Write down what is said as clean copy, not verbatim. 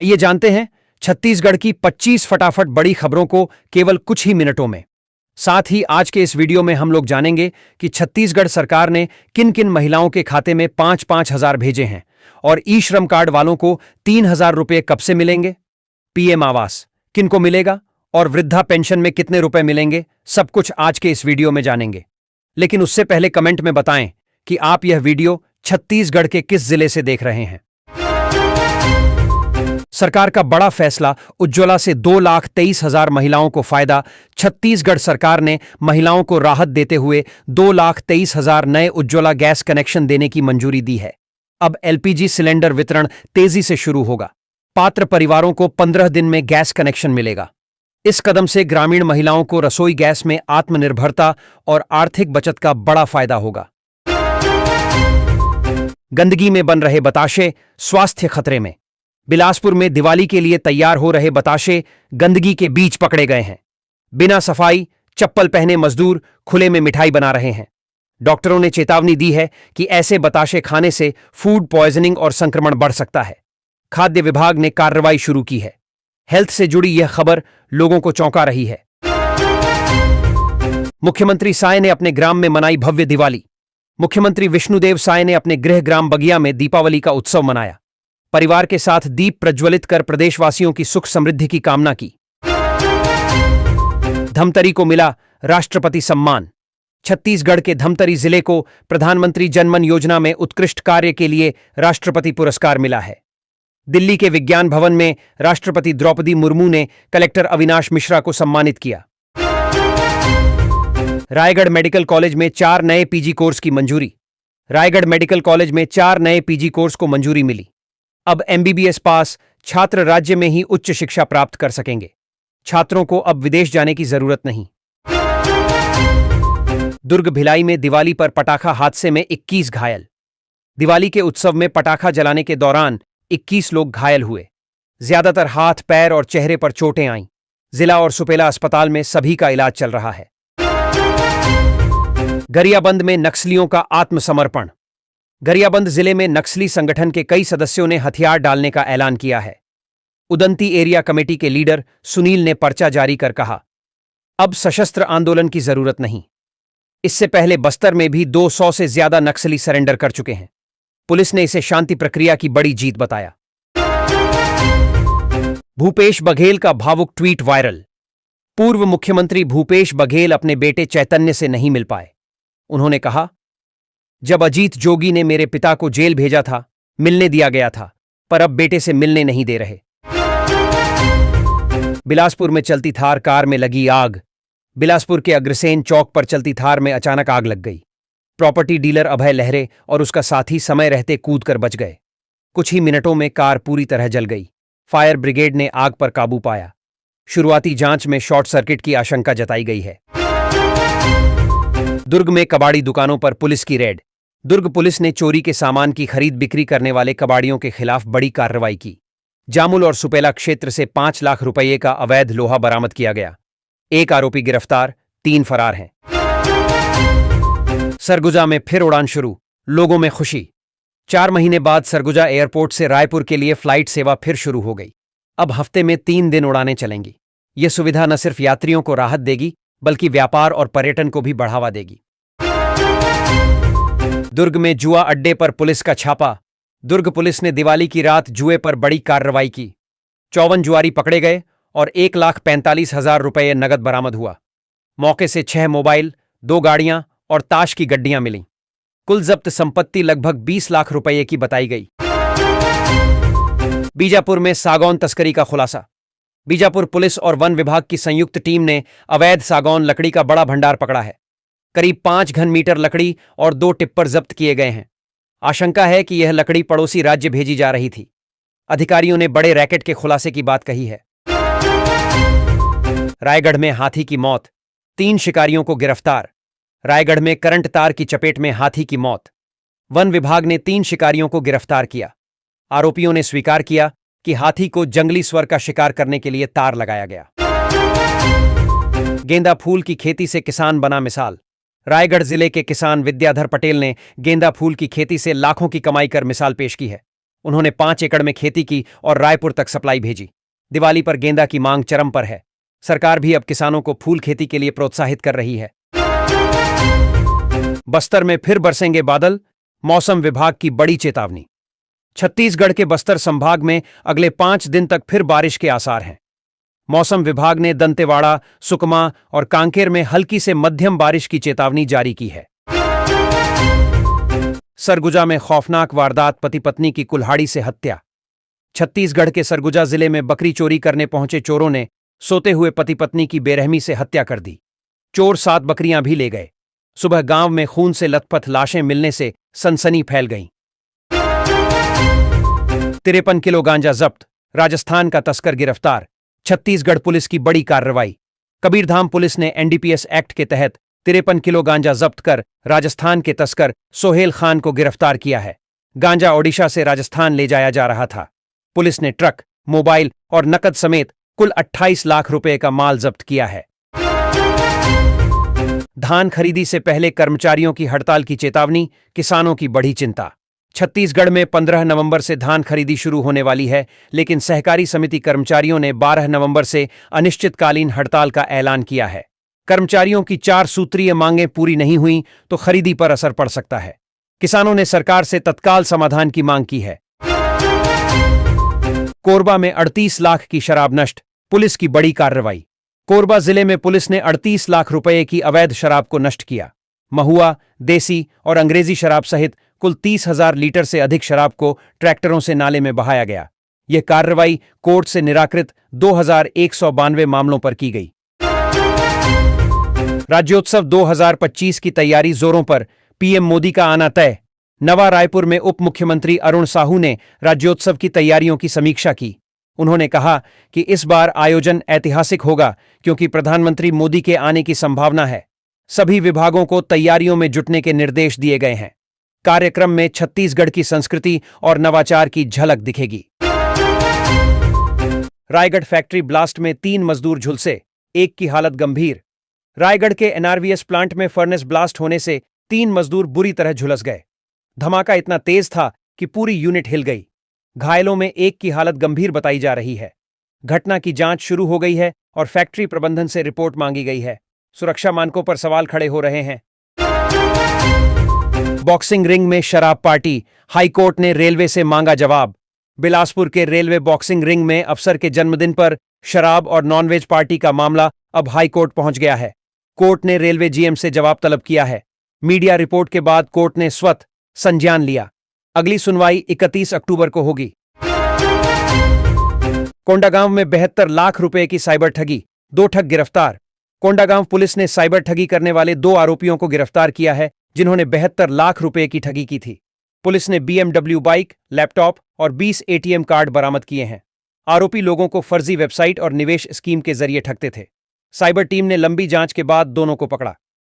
ये जानते हैं छत्तीसगढ़ की 25 फटाफट बड़ी खबरों को केवल कुछ ही मिनटों में। साथ ही आज के इस वीडियो में हम लोग जानेंगे कि छत्तीसगढ़ सरकार ने किन किन महिलाओं के खाते में 5-5 हजार भेजे हैं और ई श्रम कार्ड वालों को 3,000 रुपये कब से मिलेंगे, पीएम आवास किन को मिलेगा और वृद्धा पेंशन में कितने रुपए मिलेंगे, सब कुछ आज के इस वीडियो में जानेंगे। लेकिन उससे पहले कमेंट में बताएं कि आप यह वीडियो छत्तीसगढ़ के किस जिले से देख रहे हैं। सरकार का बड़ा फैसला, उज्ज्वला से 2,23,000 महिलाओं को फायदा। छत्तीसगढ़ सरकार ने महिलाओं को राहत देते हुए 2,23,000 नए उज्ज्वला गैस कनेक्शन देने की मंजूरी दी है। अब एलपीजी सिलेंडर वितरण तेजी से शुरू होगा। पात्र परिवारों को 15 दिन में गैस कनेक्शन मिलेगा। इस कदम से ग्रामीण महिलाओं को रसोई गैस में आत्मनिर्भरता और आर्थिक बचत का बड़ा फायदा होगा। गंदगी में बन रहे बताशे, स्वास्थ्य खतरे में। बिलासपुर में दिवाली के लिए तैयार हो रहे बताशे गंदगी के बीच पकड़े गए हैं। बिना सफाई, चप्पल पहने मजदूर खुले में मिठाई बना रहे हैं। डॉक्टरों ने चेतावनी दी है कि ऐसे बताशे खाने से फूड पॉइजनिंग और संक्रमण बढ़ सकता है। खाद्य विभाग ने कार्रवाई शुरू की है। हेल्थ से जुड़ी यह खबर लोगों को चौंका रही है। मुख्यमंत्री साय ने अपने ग्राम में मनाई भव्य दिवाली। मुख्यमंत्री विष्णुदेव साय ने अपने गृह ग्राम बगिया में दीपावली का उत्सव मनाया। परिवार के साथ दीप प्रज्वलित कर प्रदेशवासियों की सुख समृद्धि की कामना की। धमतरी को मिला राष्ट्रपति सम्मान। छत्तीसगढ़ के धमतरी जिले को प्रधानमंत्री जनमन योजना में उत्कृष्ट कार्य के लिए राष्ट्रपति पुरस्कार मिला है। दिल्ली के विज्ञान भवन में राष्ट्रपति द्रौपदी मुर्मू ने कलेक्टर अविनाश मिश्रा को सम्मानित किया। रायगढ़ मेडिकल कॉलेज में 4 नए पीजी कोर्स की मंजूरी। रायगढ़ मेडिकल कॉलेज में 4 नए पीजी कोर्स को मंजूरी मिली। अब एमबीबीएस पास छात्र राज्य में ही उच्च शिक्षा प्राप्त कर सकेंगे। छात्रों को अब विदेश जाने की जरूरत नहीं। दुर्ग भिलाई में दिवाली पर पटाखा हादसे में 21 घायल। दिवाली के उत्सव में पटाखा जलाने के दौरान 21 लोग घायल हुए। ज्यादातर हाथ, पैर और चेहरे पर चोटें आईं। जिला और सुपेला अस्पताल में सभी का इलाज चल रहा है। गरियाबंद में नक्सलियों का आत्मसमर्पण। गरियाबंद जिले में नक्सली संगठन के कई सदस्यों ने हथियार डालने का ऐलान किया है। उदंती एरिया कमेटी के लीडर सुनील ने पर्चा जारी कर कहा, अब सशस्त्र आंदोलन की जरूरत नहीं। इससे पहले बस्तर में भी 200 से ज्यादा नक्सली सरेंडर कर चुके हैं। पुलिस ने इसे शांति प्रक्रिया की बड़ी जीत बताया। भूपेश बघेल का भावुक ट्वीट वायरल। पूर्व मुख्यमंत्री भूपेश बघेल अपने बेटे चैतन्य से नहीं मिल पाए। उन्होंने कहा, जब अजीत जोगी ने मेरे पिता को जेल भेजा था, मिलने दिया गया था, पर अब बेटे से मिलने नहीं दे रहे। बिलासपुर में चलती थार कार में लगी आग। बिलासपुर के अग्रसेन चौक पर चलती थार में अचानक आग लग गई। प्रॉपर्टी डीलर अभय लहरे और उसका साथी समय रहते कूदकर बच गए। कुछ ही मिनटों में कार पूरी तरह जल गई। फायर ब्रिगेड ने आग पर काबू पाया। शुरुआती जांच में शॉर्ट सर्किट की आशंका जताई गई है। दुर्ग में कबाड़ी दुकानों पर पुलिस की रेड। दुर्ग पुलिस ने चोरी के सामान की खरीद बिक्री करने वाले कबाड़ियों के खिलाफ बड़ी कार्रवाई की। जामुल और सुपेला क्षेत्र से 5 लाख रुपये का अवैध लोहा बरामद किया गया। 1 आरोपी गिरफ्तार, 3 फरार हैं। सरगुजा में फिर उड़ान शुरू, लोगों में खुशी। 4 महीने बाद सरगुजा एयरपोर्ट से रायपुर के लिए फ्लाइट सेवा फिर शुरू हो गई। अब हफ्ते में 3 दिन उड़ानें चलेंगी। यह सुविधा न सिर्फ यात्रियों को राहत देगी, बल्कि व्यापार और पर्यटन को भी बढ़ावा देगी। दुर्ग में जुआ अड्डे पर पुलिस का छापा। दुर्ग पुलिस ने दिवाली की रात जुए पर बड़ी कार्रवाई की। 54 जुआरी पकड़े गए और 1,45,000 रुपये नगद बरामद हुआ। मौके से 6 मोबाइल, 2 गाड़ियां और ताश की गड्डियां मिलीं। कुल जब्त संपत्ति लगभग 20 लाख रुपये की बताई गई। बीजापुर में सागौन तस्करी का खुलासा। बीजापुर पुलिस और वन विभाग की संयुक्त टीम ने अवैध सागौन लकड़ी का बड़ा भंडार पकड़ा है। करीब 5 घन मीटर लकड़ी और 2 टिप्पर जब्त किए गए हैं। आशंका है कि यह लकड़ी पड़ोसी राज्य भेजी जा रही थी। अधिकारियों ने बड़े रैकेट के खुलासे की बात कही है। रायगढ़ में हाथी की मौत, 3 शिकारियों को गिरफ्तार। रायगढ़ में करंट तार की चपेट में हाथी की मौत। वन विभाग ने 3 शिकारियों को गिरफ्तार किया। आरोपियों ने स्वीकार किया कि हाथी को जंगली स्वर का शिकार करने के लिए तार लगाया गया। गेंदा फूल की खेती से किसान बना मिसाल। रायगढ़ जिले के किसान विद्याधर पटेल ने गेंदा फूल की खेती से लाखों की कमाई कर मिसाल पेश की है। उन्होंने 5 एकड़ में खेती की और रायपुर तक सप्लाई भेजी। दिवाली पर गेंदा की मांग चरम पर है। सरकार भी अब किसानों को फूल खेती के लिए प्रोत्साहित कर रही है। बस्तर में फिर बरसेंगे बादल, मौसम विभाग की बड़ी चेतावनी। छत्तीसगढ़ के बस्तर संभाग में अगले 5 दिन तक फिर बारिश के आसार हैं। मौसम विभाग ने दंतेवाड़ा, सुकमा और कांकेर में हल्की से मध्यम बारिश की चेतावनी जारी की है। सरगुजा में खौफनाक वारदात, पति पत्नी की कुल्हाड़ी से हत्या। छत्तीसगढ़ के सरगुजा जिले में बकरी चोरी करने पहुंचे चोरों ने सोते हुए पति पत्नी की बेरहमी से हत्या कर दी। चोर 7 बकरियां भी ले गए। सुबह गांव में खून से लथपथ लाशें मिलने से सनसनी फैल गई। 53 किलो गांजा जब्त, राजस्थान का तस्कर गिरफ्तार। छत्तीसगढ़ पुलिस की बड़ी कार्रवाई। कबीरधाम पुलिस ने एनडीपीएस एक्ट के तहत 53 किलो गांजा जब्त कर राजस्थान के तस्कर सोहेल खान को गिरफ्तार किया है। गांजा ओडिशा से राजस्थान ले जाया जा रहा था। पुलिस ने ट्रक, मोबाइल और नकद समेत कुल 28 लाख रुपए का माल जब्त किया है। धान खरीदी से पहले कर्मचारियों की हड़ताल की चेतावनी, किसानों की बढ़ी चिंता। छत्तीसगढ़ में 15 नवंबर से धान खरीदी शुरू होने वाली है, लेकिन सहकारी समिति कर्मचारियों ने 12 नवंबर से अनिश्चितकालीन हड़ताल का ऐलान किया है। कर्मचारियों की 4 सूत्रीय मांगें पूरी नहीं हुई तो खरीदी पर असर पड़ सकता है। किसानों ने सरकार से तत्काल समाधान की मांग की है। कोरबा में 38 लाख की शराब नष्ट, पुलिस की बड़ी कार्रवाई। कोरबा जिले में पुलिस ने 38 लाख रुपए की अवैध शराब को नष्ट किया। महुआ, देसी और अंग्रेजी शराब सहित कुल 30,000 लीटर से अधिक शराब को ट्रैक्टरों से नाले में बहाया गया। यह कार्रवाई कोर्ट से निराकृत 2192 मामलों पर की गई। राज्योत्सव 2025 की तैयारी जोरों पर, पीएम मोदी का आना तय। नवा रायपुर में उप मुख्यमंत्री अरुण साहू ने राज्योत्सव की तैयारियों की समीक्षा की। उन्होंने कहा कि इस बार आयोजन ऐतिहासिक होगा क्योंकि प्रधानमंत्री मोदी के आने की संभावना है। सभी विभागों को तैयारियों में जुटने के निर्देश दिए गए हैं। कार्यक्रम में छत्तीसगढ़ की संस्कृति और नवाचार की झलक दिखेगी। रायगढ़ फैक्ट्री ब्लास्ट में 3 मजदूर झुलसे, एक की हालत गंभीर। रायगढ़ के एनआरवीएस प्लांट में फर्नेस ब्लास्ट होने से 3 मजदूर बुरी तरह झुलस गए। धमाका इतना तेज था कि पूरी यूनिट हिल गई। घायलों में एक की हालत गंभीर बताई जा रही है। घटना की जांच शुरू हो गई है और फैक्ट्री प्रबंधन से रिपोर्ट मांगी गई है। सुरक्षा मानकों पर सवाल खड़े हो रहे हैं। बॉक्सिंग रिंग में शराब पार्टी, हाईकोर्ट ने रेलवे से मांगा जवाब। बिलासपुर के रेलवे बॉक्सिंग रिंग में अफसर के जन्मदिन पर शराब और नॉनवेज पार्टी का मामला अब हाईकोर्ट पहुंच गया है। कोर्ट ने रेलवे जीएम से जवाब तलब किया है। मीडिया रिपोर्ट के बाद कोर्ट ने स्वतः संज्ञान लिया। अगली सुनवाई 31 अक्टूबर को होगी। कोंडागांव में 72 लाख रुपए की साइबर ठगी, 2 ठग गिरफ्तार। कोंडागांव पुलिस ने साइबर ठगी करने वाले 2 आरोपियों को गिरफ्तार किया है, जिन्होंने 72 लाख रुपए की ठगी की थी। पुलिस ने BMW बाइक, लैपटॉप और 20 ATM कार्ड बरामद किए हैं। आरोपी लोगों को फर्जी वेबसाइट और निवेश स्कीम के जरिए ठगते थे। साइबर टीम ने लंबी जांच के बाद दोनों को पकड़ा।